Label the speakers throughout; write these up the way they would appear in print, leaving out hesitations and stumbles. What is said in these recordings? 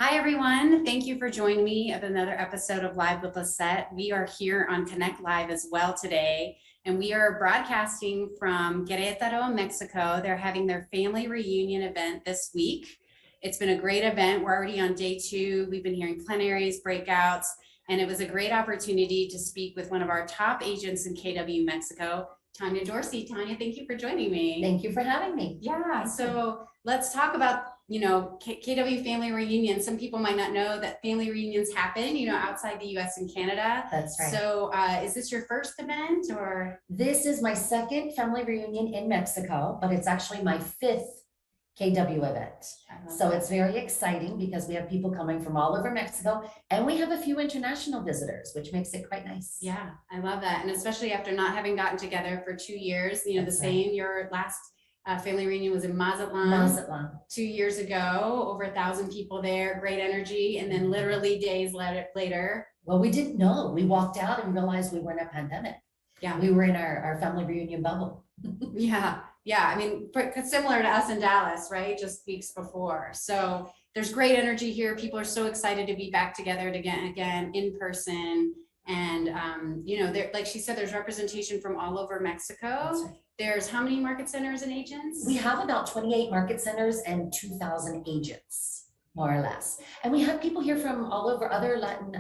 Speaker 1: Hi, everyone. Thank you for joining me of another episode of Live with Lisette. We are here on Connect Live as well today, and we are broadcasting from Querétaro, Mexico. They're having their family reunion event this week. It's been a great event. We're already on day 2. We've been hearing plenaries, breakouts, and it was a great opportunity to speak with one of our top agents in KW, Mexico, Tonya Dorsey. Tonya, thank you for joining me.
Speaker 2: Thank you for having me.
Speaker 1: Yeah, so let's talk about KW family reunion. Some people might not know that family reunions happen, outside the US and Canada.
Speaker 2: That's right.
Speaker 1: So is this your first event or?
Speaker 2: This is my second family reunion in Mexico, but it's actually my 5th KW event. So it's very exciting because we have people coming from all over Mexico and we have a few international visitors, which makes it quite nice.
Speaker 1: Yeah, I love that. And especially after not having gotten together for 2 years,
Speaker 2: That's right.
Speaker 1: your last family reunion was in Mazatlan 2 years ago, over 1,000 people there, great energy. And then literally days later.
Speaker 2: Well, we didn't know. We walked out and realized we were in a pandemic.
Speaker 1: Yeah.
Speaker 2: We were in our family reunion bubble.
Speaker 1: Yeah. I mean, similar to us in Dallas, right? Just weeks before. So there's great energy here. People are so excited to be back together again in person. And, like she said, there's representation from all over Mexico.
Speaker 2: That's right.
Speaker 1: There's how many market centers and agents?
Speaker 2: We have about 28 market centers and 2,000 agents, more or less. And we have people here from all over other Latin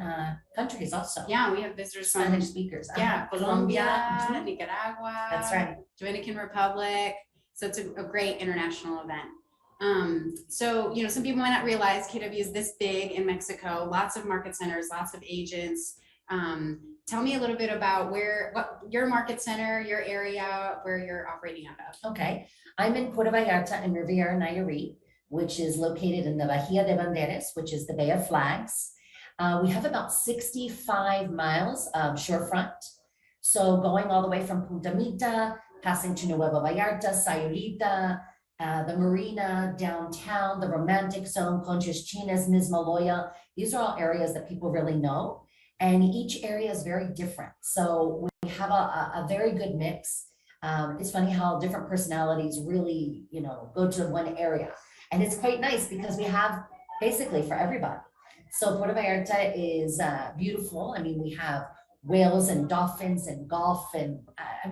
Speaker 2: countries also.
Speaker 1: Yeah, we have visitors from
Speaker 2: Spanish speakers.
Speaker 1: Colombia, Nicaragua.
Speaker 2: That's right.
Speaker 1: Dominican Republic. So it's a great international event. So, some people might not realize KW is this big in Mexico, lots of market centers, lots of agents. Tell me a little bit about what your market center, your area, where you're operating out of.
Speaker 2: Okay, I'm in Puerto Vallarta and Riviera Nayarit, which is located in the Bahia de Banderas, which is the Bay of Flags. We have about 65 miles of shorefront. So going all the way from Punta Mita, passing to Nueva Vallarta, Sayulita, the marina, downtown, the romantic zone, Conchas Chinas, Mismaloya. These are all areas that people really know. And each area is very different. So we have a very good mix. It's funny how different personalities really, go to one area. And it's quite nice because we have basically for everybody. So Puerto Vallarta is beautiful. I mean, we have whales and dolphins and golf. And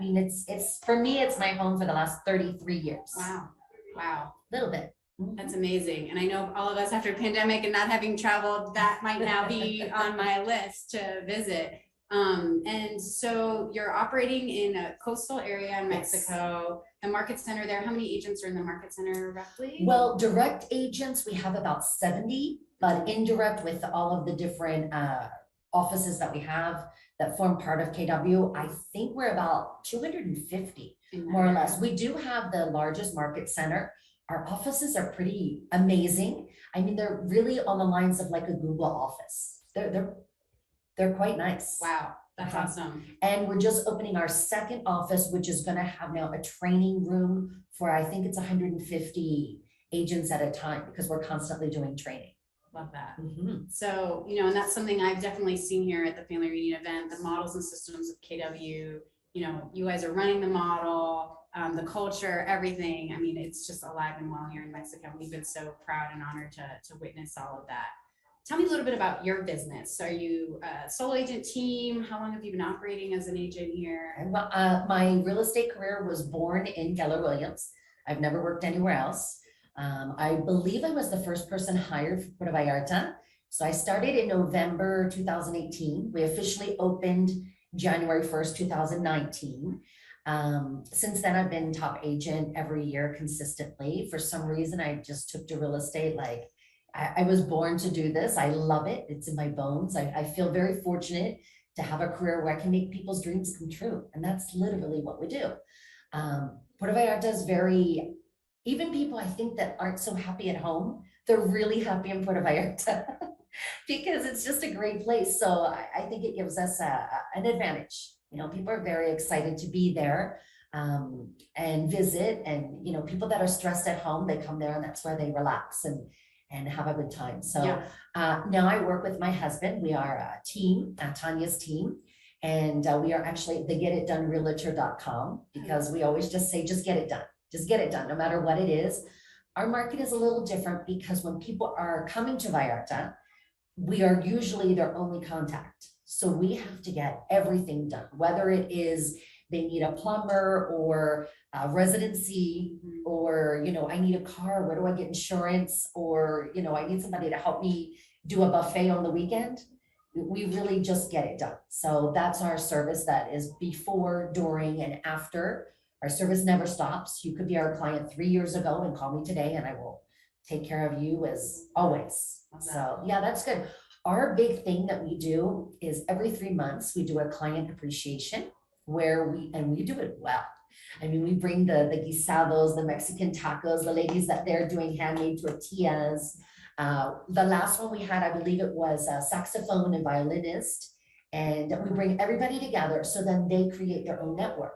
Speaker 2: it's for me, it's my home for the last 33 years.
Speaker 1: Wow.
Speaker 2: A little bit.
Speaker 1: That's amazing. And I know all of us after pandemic and not having traveled, that might now be on my list to visit. And so you're operating in a coastal area in Mexico, the market center there. How many agents are in the market center roughly?
Speaker 2: Well, direct agents, we have about 70, but indirect with all of the different offices that we have that form part of KW, I think we're about 250, more or less. We do have the largest market center. Our offices are pretty amazing. I mean, they're really on the lines of like a Google office. They're quite nice.
Speaker 1: Wow, that's awesome.
Speaker 2: And we're just opening our second office, which is going to have now a training room for, I think it's 150 agents at a time because we're constantly doing training.
Speaker 1: Love that. So, and that's something I've definitely seen here at the family reunion event, the models and systems of KW. You guys are running the model. The culture, everything. I mean, it's just alive and well here in Mexico. We've been so proud and honored to witness all of that. Tell me a little bit about your business. Are you a solo agent team? How long have you been operating as an agent here?
Speaker 2: My real estate career was born in Keller Williams. I've never worked anywhere else. I believe I was the first person hired for Puerto Vallarta. So I started in November 2018. We officially opened January 1st, 2019. Since then, I've been top agent every year consistently. For some reason, I just took to real estate. Like I was born to do this. I love it. It's in my bones. I feel very fortunate to have a career where I can make people's dreams come true. And that's literally what we do. Puerto Vallarta is even people I think that aren't so happy at home, they're really happy in Puerto Vallarta because it's just a great place. So I think it gives us an advantage. People are very excited to be there and visit, and people that are stressed at home, they come there and that's where they relax and have a good time. So now I work with my husband. We are a team, Tonya's team, and we are actually the getitdonerealtor.com because we always just say, just get it done, no matter what it is. Our market is a little different because when people are coming to Vallarta, we are usually their only contact. So we have to get everything done, whether it is they need a plumber or a residency, or, you know, I need a car, where do I get insurance? Or, you know, I need somebody to help me do a buffet on the weekend. We really just get it done. So that's our service, that is before, during, and after. Our service never stops. You could be our client 3 years ago and call me today and I will take care of you as always. So yeah, that's good. Our big thing that we do is every 3 months, we do a client appreciation where we do it well. I mean, we bring the guisados, the Mexican tacos, the ladies that they're doing handmade tortillas. The last one we had, I believe it was a saxophone and violinist. And we bring everybody together so then they create their own network.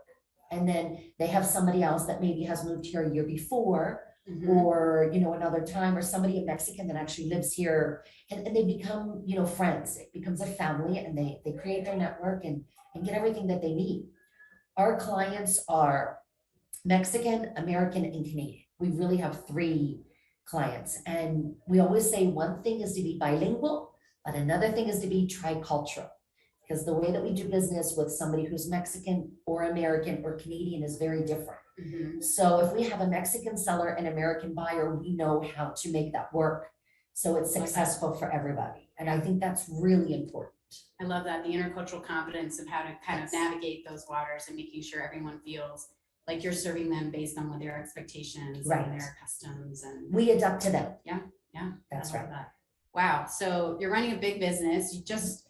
Speaker 2: And then they have somebody else that maybe has moved here a year before, or, you know, another time, or somebody a Mexican that actually lives here, and they become, you know, friends. It becomes a family, and they create their network and get everything that they need. Our clients are Mexican, American, and Canadian. We really have 3 clients. And we always say one thing is to be bilingual, but another thing is to be tricultural. Because the way that we do business with somebody who's Mexican or American or Canadian is very different. So if we have a Mexican seller and American buyer, we know how to make that work so it's successful for everybody. And I think that's really important.
Speaker 1: I love that, the intercultural competence of how to kind of navigate those waters and making sure everyone feels like you're serving them based on what their expectations and their customs, and
Speaker 2: we adapt to them.
Speaker 1: Yeah,
Speaker 2: that's right.
Speaker 1: That. Wow, so you're running a big business. You just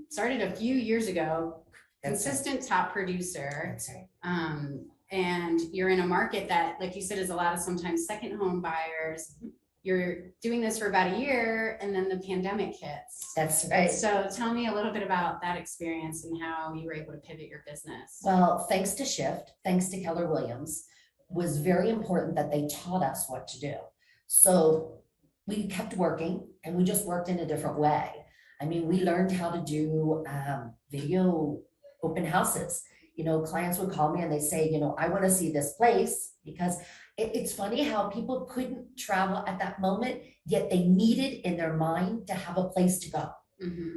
Speaker 1: started a few years ago. Consistent top producer.
Speaker 2: That's right.
Speaker 1: And you're in a market that, like you said, is a lot of sometimes second home buyers. You're doing this for about a year and then the pandemic hits.
Speaker 2: That's right.
Speaker 1: So tell me a little bit about that experience and how you were able to pivot your business.
Speaker 2: Well, thanks to Shift, thanks to Keller Williams, was very important that they taught us what to do. So we kept working, and we just worked in a different way. I mean, we learned how to do video open houses. You know, clients would call me and they say, you know, I want to see this place, because it's funny how people couldn't travel at that moment, yet they needed in their mind to have a place to go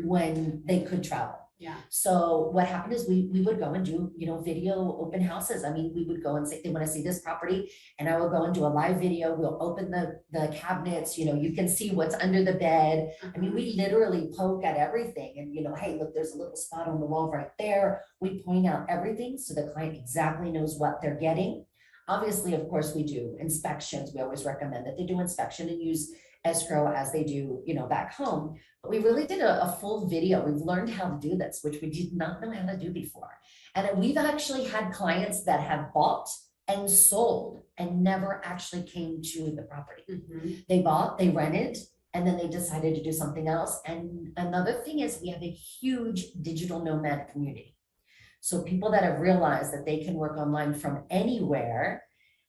Speaker 2: when they could travel.
Speaker 1: Yeah.
Speaker 2: So what happened is we would go and do, you know, video open houses. I mean, we would go and say, they want to see this property, and I will go and do a live video. We'll open the cabinets, you know, you can see what's under the bed. I mean, we literally poke at everything and, you know, hey, look, there's a little spot on the wall right there. We point out everything so the client exactly knows what they're getting. Obviously, of course, we do inspections. We always recommend that they do inspection and use escrow as they do, you know, back home. But we really did a full video. We've learned how to do this, which we did not know how to do before. And we've actually had clients that have bought and sold and never actually came to the property. They bought, they rented, and then they decided to do something else. And another thing is we have a huge digital nomad community. So people that have realized that they can work online from anywhere.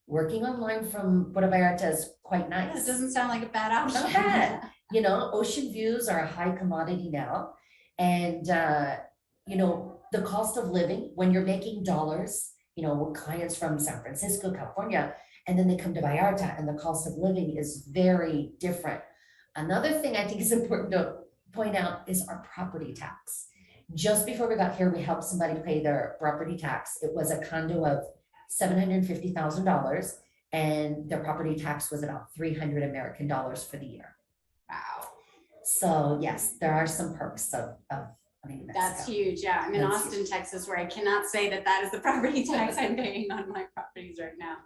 Speaker 2: Working online from Puerto Vallarta is quite nice.
Speaker 1: Yeah, it doesn't sound like a bad option.
Speaker 2: Not bad. You know, ocean views are a high commodity now. And, you know, the cost of living, when you're making dollars, you know, with clients from San Francisco, California, and then they come to Vallarta, and the cost of living is very different. Another thing I think is important to point out is our property tax. Just before we got here, we helped somebody pay their property tax. It was a condo of $750,000, and their property tax was about $300 American for the year.
Speaker 1: Wow.
Speaker 2: So yes, there are some perks of living in Mexico.
Speaker 1: That's huge. Yeah, I'm in
Speaker 2: That's
Speaker 1: Austin,
Speaker 2: huge.
Speaker 1: Texas, where I cannot say that that is the property tax I'm paying on my properties right now.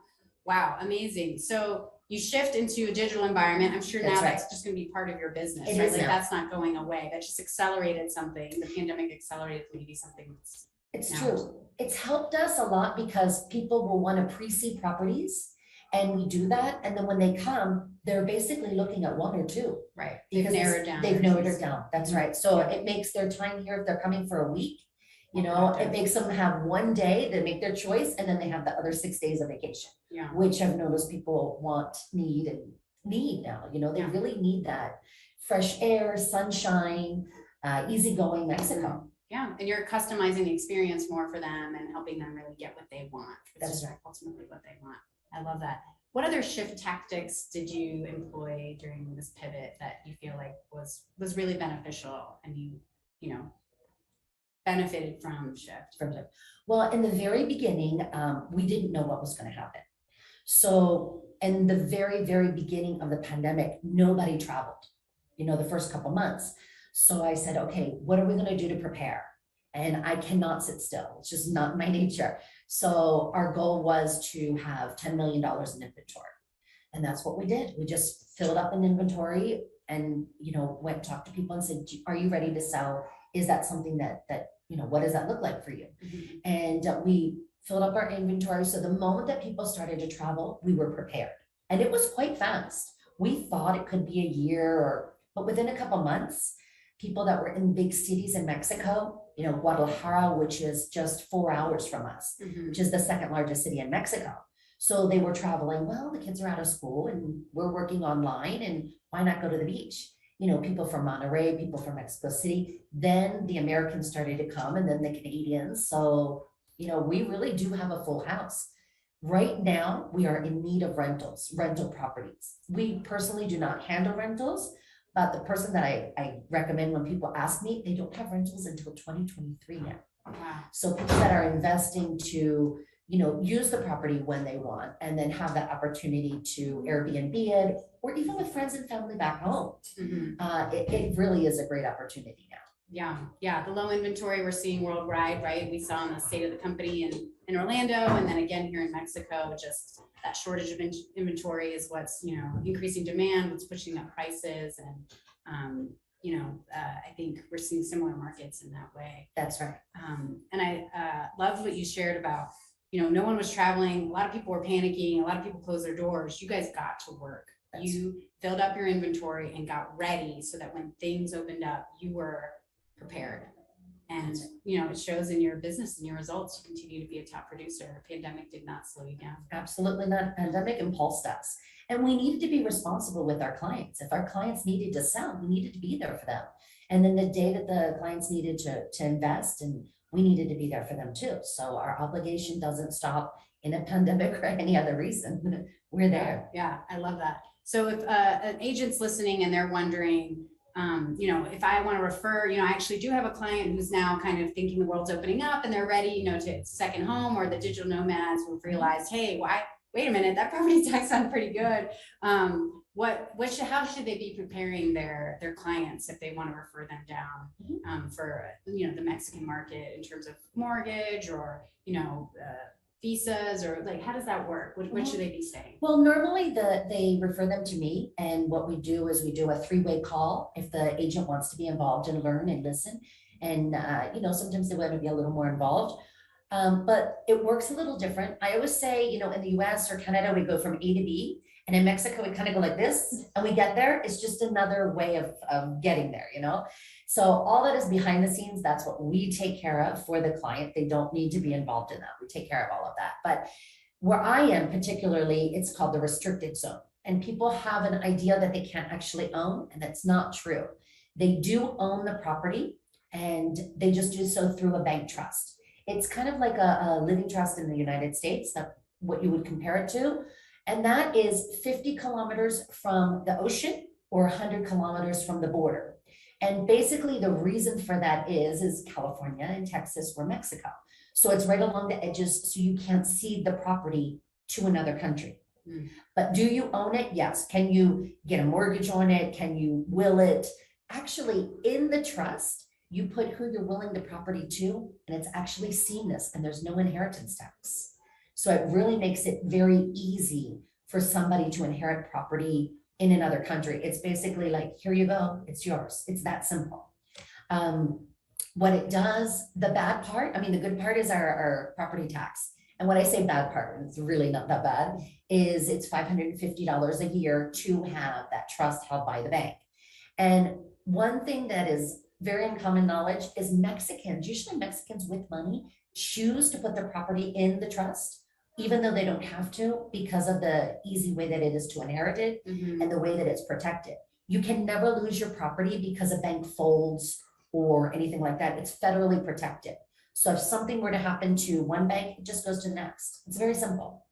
Speaker 1: Wow, amazing. So you shift into a digital environment. I'm sure now that's just going to be part of your business,
Speaker 2: It
Speaker 1: right?
Speaker 2: is
Speaker 1: Like
Speaker 2: now.
Speaker 1: that's not going away. That just accelerated something. The pandemic accelerated maybe something that's
Speaker 2: It's
Speaker 1: now.
Speaker 2: true. It's helped us a lot because people will want to pre-see properties, and we do that. And then when they come, they're basically looking at 1 or 2.
Speaker 1: Right.
Speaker 2: Because
Speaker 1: narrowed down.
Speaker 2: They've narrowed it down. That's right. So it makes their time here, if they're coming for a week, you know, it makes them have 1 day to make their choice, and then they have the other 6 days of vacation.
Speaker 1: Yeah.
Speaker 2: Which I've noticed people need now. You know, they really need that fresh air, sunshine, easygoing Mexico.
Speaker 1: Yeah, and you're customizing the experience more for them and helping them really get what they want.
Speaker 2: That's right.
Speaker 1: Ultimately what they want. I love that. what other shift tactics did you employ during this pivot that you feel like was really beneficial and you know, benefited from shift?
Speaker 2: Well, in the very beginning, we didn't know what was going to happen. So in the very, very beginning of the pandemic, nobody traveled, the first couple months. So I said, okay, what are we going to do to prepare? And I cannot sit still. It's just not my nature. So our goal was to have $10 million in inventory. And that's what we did. We just filled up an inventory and, went and talked to people and said, are you ready to sell? Is that something that what does that look like for you?
Speaker 1: Mm-hmm.
Speaker 2: And we filled up our inventory. So the moment that people started to travel, we were prepared. And it was quite fast. We thought it could be a year, but within a couple months, people that were in big cities in Mexico, Guadalajara, which is just 4 hours from us,
Speaker 1: Mm-hmm.
Speaker 2: which is the second largest city in Mexico. So they were traveling, well, the kids are out of school and we're working online, and why not go to the beach? People from Monterrey, people from Mexico City, then the Americans started to come, and then the Canadians. So, we really do have a full house. Right now, we are in need of rental properties. We personally do not handle rentals, but the person that I recommend when people ask me, they don't have rentals until 2023 now.
Speaker 1: Wow.
Speaker 2: So people that are investing to, use the property when they want, and then have that opportunity to Airbnb it, or even with friends and family back home.
Speaker 1: Mm-hmm.
Speaker 2: It really is a great opportunity now.
Speaker 1: Yeah. The low inventory we're seeing worldwide, right? We saw in the state of the company in Orlando, and then again here in Mexico, just that shortage of inventory is what's, increasing demand, what's pushing up prices. And, I think we're seeing similar markets in that way.
Speaker 2: That's right.
Speaker 1: And I loved what you shared about, no one was traveling. A lot of people were panicking. A lot of people closed their doors. You guys got to work. You filled up your inventory and got ready so that when things opened up, you were prepared. And, it shows in your business and your results. You continue to be a top producer. Pandemic did not slow you down.
Speaker 2: Absolutely not. Pandemic impulsed us. And we needed to be responsible with our clients. If our clients needed to sell, we needed to be there for them. And then the day that the clients needed to invest, and we needed to be there for them too. So our obligation doesn't stop in a pandemic or any other reason. We're there.
Speaker 1: Yeah, I love that. So if an agent's listening and they're wondering, if I want to refer, I actually do have a client who's now kind of thinking the world's opening up and they're ready, to second home, or the digital nomads who've realized, hey, wait a minute, that property tax sounds pretty good. How should they be preparing their clients if they want to refer them down for, the Mexican market in terms of mortgage or, visas, or like, how does that work? What should they be saying?
Speaker 2: Well, normally they refer them to me, and what we do is we do a 3-way call if the agent wants to be involved and learn and listen. And sometimes they want to be a little more involved, but it works a little different. I always say, in the US or Canada, we go from A to B, and in Mexico, we kind of go like this, and we get there. It's just another way of getting there, So all that is behind the scenes, that's what we take care of for the client. They don't need to be involved in that. We take care of all of that. But where I am particularly, it's called the restricted zone. And people have an idea that they can't actually own, and that's not true. They do own the property, and they just do so through a bank trust. It's kind of like a living trust in the United States, that's what you would compare it to. And that is 50 kilometers from the ocean or 100 kilometers from the border. And basically the reason for that is California and Texas or Mexico. So it's right along the edges, so you can't cede the property to another country. But do you own it? Yes. Can you get a mortgage on it? Can you will it? Actually, in the trust, you put who you're willing the property to, and it's actually seamless, and there's no inheritance tax. So it really makes it very easy for somebody to inherit property in another country. It's basically like, here you go, it's yours. It's that simple. What it does, the bad part, the good part is our property tax. And when I say bad part, it's really not that bad, is it's $550 a year to have that trust held by the bank. And one thing that is very uncommon knowledge is usually Mexicans with money, choose to put their property in the trust, even though they don't have to, because of the easy way that it is to inherit it and the way that it's protected. You can never lose your property because a bank folds or anything like that. It's federally protected. So if something were to happen to one bank, it just goes to the next. It's very simple.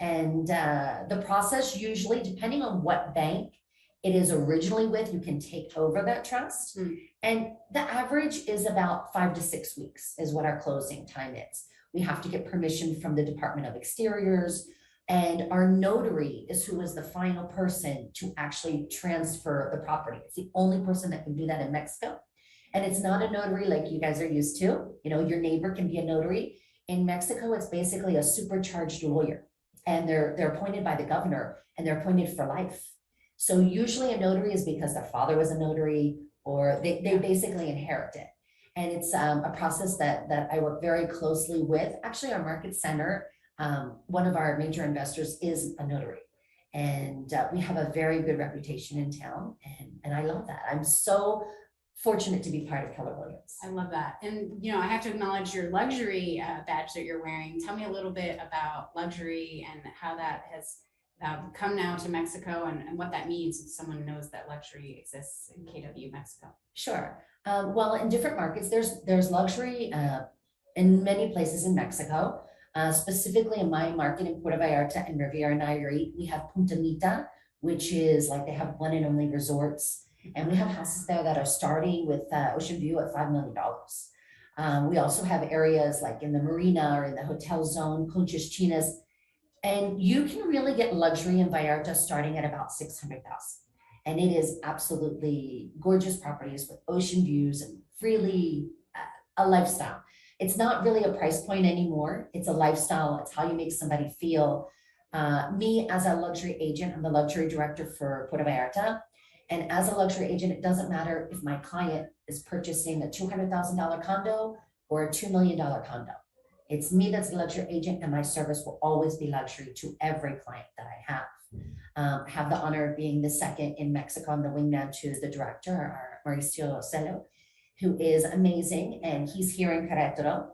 Speaker 2: And the process usually, depending on what bank it is originally with, you can take over that trust. And the average is about 5 to 6 weeks is what our closing time is. We have to get permission from the Department of Exteriors, and our notary is who is the final person to actually transfer the property. It's the only person that can do that in Mexico. And it's not a notary like you guys are used to. You know, your neighbor can be a notary. In Mexico, it's basically a supercharged lawyer, and they're appointed by the governor, and they're appointed for life. So usually a notary is because their father was a notary, or they basically inherit it. And it's a process that I work very closely with. Actually, our market center, one of our major investors is a notary. And we have a very good reputation in town. And I love that. I'm so fortunate to be part of Keller Williams.
Speaker 1: I love that. And, you know, I have to acknowledge your luxury badge that you're wearing. Tell me a little bit about luxury and how that has come now to Mexico, and what that means if someone knows that luxury exists in KW, Mexico.
Speaker 2: Sure. Well, in different markets, there's luxury in many places in Mexico. Specifically in my market in Puerto Vallarta and Riviera Nayarit, we have Punta Mita, which is like they have one and only resorts. And we have houses there that are starting with ocean view at $5 million. We also have areas like in the marina or in the hotel zone, Conchas Chinas. And you can really get luxury in Vallarta starting at about $600,000. And it is absolutely gorgeous properties with ocean views and really a lifestyle. It's not really a price point anymore. It's a lifestyle. It's how you make somebody feel. Me as a luxury agent, I'm the luxury director for Puerto Vallarta. And as a luxury agent, it doesn't matter if my client is purchasing a $200,000 condo or a $2 million condo. It's me that's the luxury agent, and my service will always be luxury to every client that I have. I have the honor of being the second in Mexico. I'm the wingman to the director, Mauricio Celo, who is amazing, and he's here in Querétaro.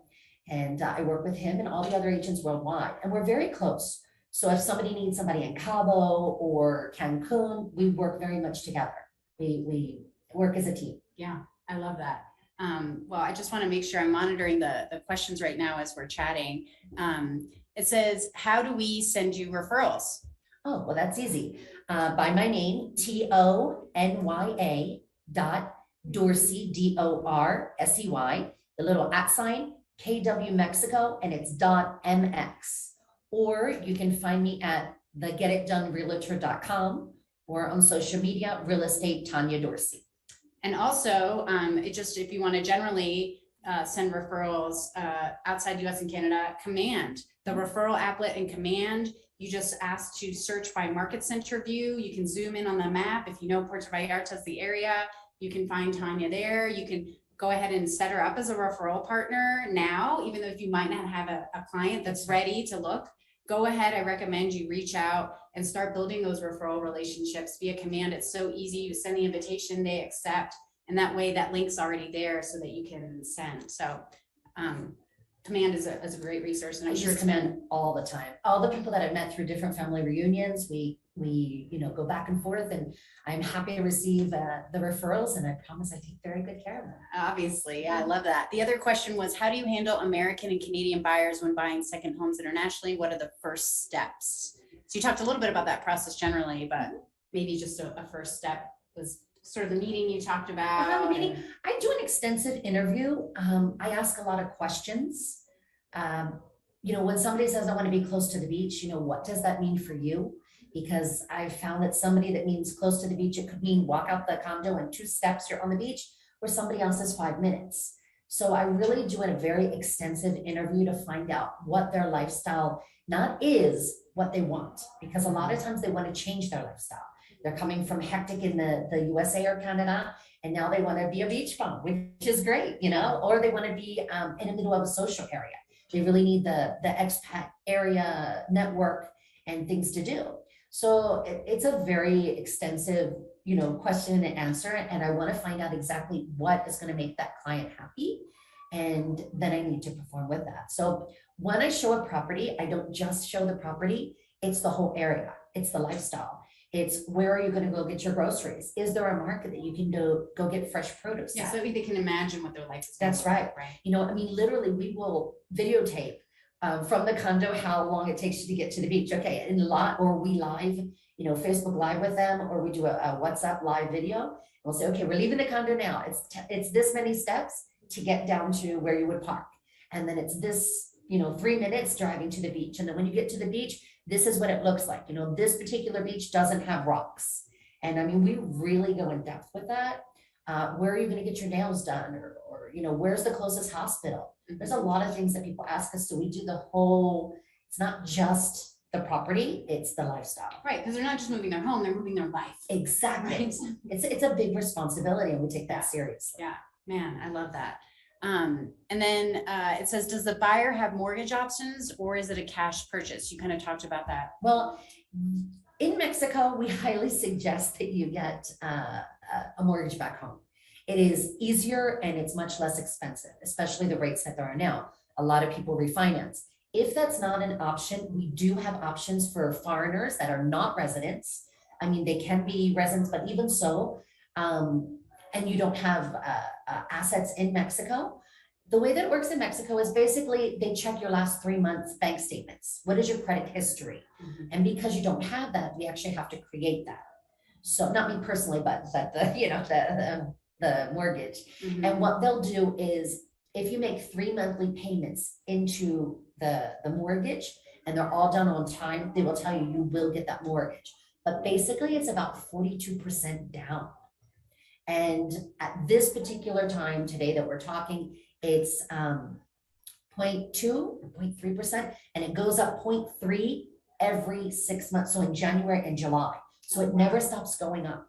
Speaker 2: And I work with him and all the other agents worldwide, and we're very close. So if somebody needs somebody in Cabo or Cancun, we work very much together. We work as a team.
Speaker 1: Yeah, I love that. Well, I just want to make sure I'm monitoring the questions right now as we're chatting. It says, how do we send you referrals?
Speaker 2: Oh, well, that's easy. By my name, Tonya Dorsey, DORSEY, the little @ KW Mexico, and it's .mx. Or you can find me at thegetitdonerealtor.com or on social media, Real Estate Tonya Dorsey.
Speaker 1: And also, if you want to generally send referrals outside US and Canada, Command, the referral applet in Command, you just ask to search by market center view. You can zoom in on the map. If you know Puerto Vallarta is the area, you can find Tonya there. You can go ahead and set her up as a referral partner now, even though if you might not have a client that's ready to look. Go ahead, I recommend you reach out and start building those referral relationships via Command. It's so easy. You send the invitation, they accept, and that way that link's already there so that you can send. So Command is a great resource. And
Speaker 2: I use Command all the time. All the people that I've met through different family reunions, we go back and forth, and I'm happy to receive the referrals, and I promise I take very good care of them.
Speaker 1: Obviously, yeah, I love that. The other question was, how do you handle American and Canadian buyers when buying second homes internationally? What are the first steps? So you talked a little bit about that process generally, but maybe just a first step was sort of the meeting you talked about.
Speaker 2: I do an extensive interview. I ask a lot of questions. When somebody says I want to be close to the beach, what does that mean for you? Because I've found that somebody that means close to the beach, it could mean walk out the condo and 2 steps, you're on the beach, where somebody else is 5 minutes. So I really do a very extensive interview to find out what their lifestyle not is, what they want. Because a lot of times they want to change their lifestyle. They're coming from hectic in the USA or Canada, and now they want to be a beach bum, which is great, or they want to be in the middle of a social area. They really need the expat area network and things to do. So it's a very extensive, question and answer. And I want to find out exactly what is going to make that client happy. And then I need to perform with that. So when I show a property, I don't just show the property. It's the whole area. It's the lifestyle. It's where are you going to go get your groceries? Is there a market that you can go get fresh produce?
Speaker 1: Yeah, so they can imagine what their life is.
Speaker 2: That's right.
Speaker 1: Right.
Speaker 2: Literally we will videotape from the condo, how long it takes you to get to the beach. Okay, or we live, Facebook Live with them, or we do a WhatsApp live video. We'll say, okay, we're leaving the condo now. It's this many steps to get down to where you would park. And then it's this, 3 minutes driving to the beach. And then when you get to the beach, this is what it looks like. This particular beach doesn't have rocks. And I mean, we really go in depth with that. Where are you going to get your nails done? Or where's the closest hospital? There's a lot of things that people ask us. So we do the whole, it's not just the property, it's the lifestyle.
Speaker 1: Right, because they're not just moving their home, they're moving their life.
Speaker 2: Exactly. Right? It's a big responsibility, and we take that seriously.
Speaker 1: Yeah, man, I love that. And then it says, does the buyer have mortgage options, or is it a cash purchase? You kind of talked about that.
Speaker 2: Well, in Mexico, we highly suggest that you get a mortgage back home. It is easier and it's much less expensive, especially the rates that there are now. A lot of people refinance. If that's not an option, we do have options for foreigners that are not residents. I mean, they can be residents, but even so, and you don't have assets in Mexico. The way that it works in Mexico is basically they check your last 3 months bank statements. What is your credit history? And because you don't have that, we actually have to create that. So not me personally, but the mortgage. And what they'll do is if you make 3 monthly payments into the mortgage and they're all done on time, they will tell you you will get that mortgage. But basically it's about 42% down. And at this particular time today that we're talking, it's 0.2, 0.3%, and it goes up 0.3 every 6 months. So in January and July. So it never stops going up.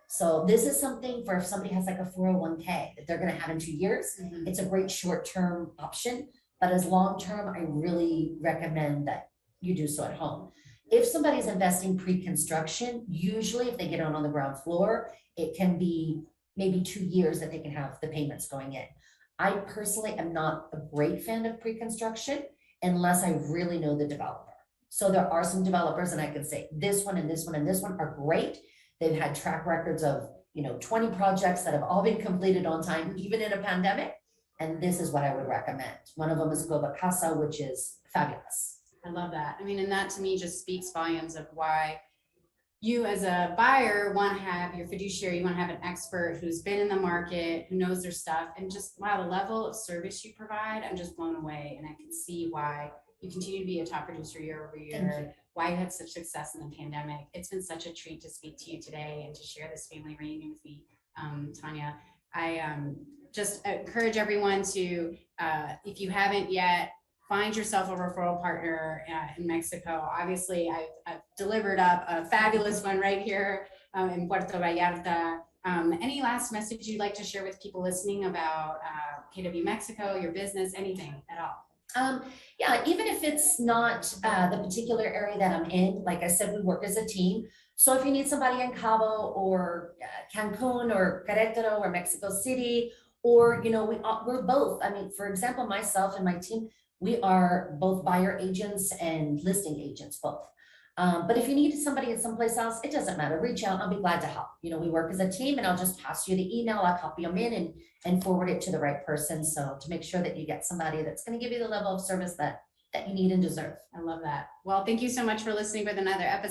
Speaker 2: So this is something for if somebody has like a 401k that they're going to have in 2 years, it's a great short-term option. But as long-term, I really recommend that you do so at home. If somebody's investing pre-construction, usually if they get on the ground floor, it can be maybe 2 years that they can have the payments going in. I personally am not a great fan of pre-construction unless I really know the developer. So there are some developers, and I can say this one and this one and this one are great. They've had track records of 20 projects that have all been completed on time, even in a pandemic. And this is what I would recommend. One of them is Goba Casa, which is fabulous.
Speaker 1: I love that. I mean, and that to me just speaks volumes of why you as a buyer want to have your fiduciary, you want to have an expert who's been in the market, who knows their stuff. And just, wow, the level of service you provide, I'm just blown away. And I can see why you continue to be a top producer year over year, why you had such success in the pandemic. It's been such a treat to speak to you today and to share this family reunion with me, Tonya. I just encourage everyone to, if you haven't yet, find yourself a referral partner in Mexico. Obviously, I've delivered up a fabulous one right here in Puerto Vallarta. Any last message you'd like to share with people listening about KW Mexico, your business, anything at all?
Speaker 2: Yeah, even if it's not the particular area that I'm in, like I said, we work as a team. So if you need somebody in Cabo or Cancun or Querétaro or Mexico City, or, we're both. I mean, for example, myself and my team, we are both buyer agents and listing agents, both. But if you need somebody in someplace else, it doesn't matter. Reach out. I'll be glad to help. We work as a team, and I'll just pass you the email. I'll copy them in and forward it to the right person. So to make sure that you get somebody that's going to give you the level of service that you need and deserve.
Speaker 1: I love that. Well, thank you so much for listening with another episode.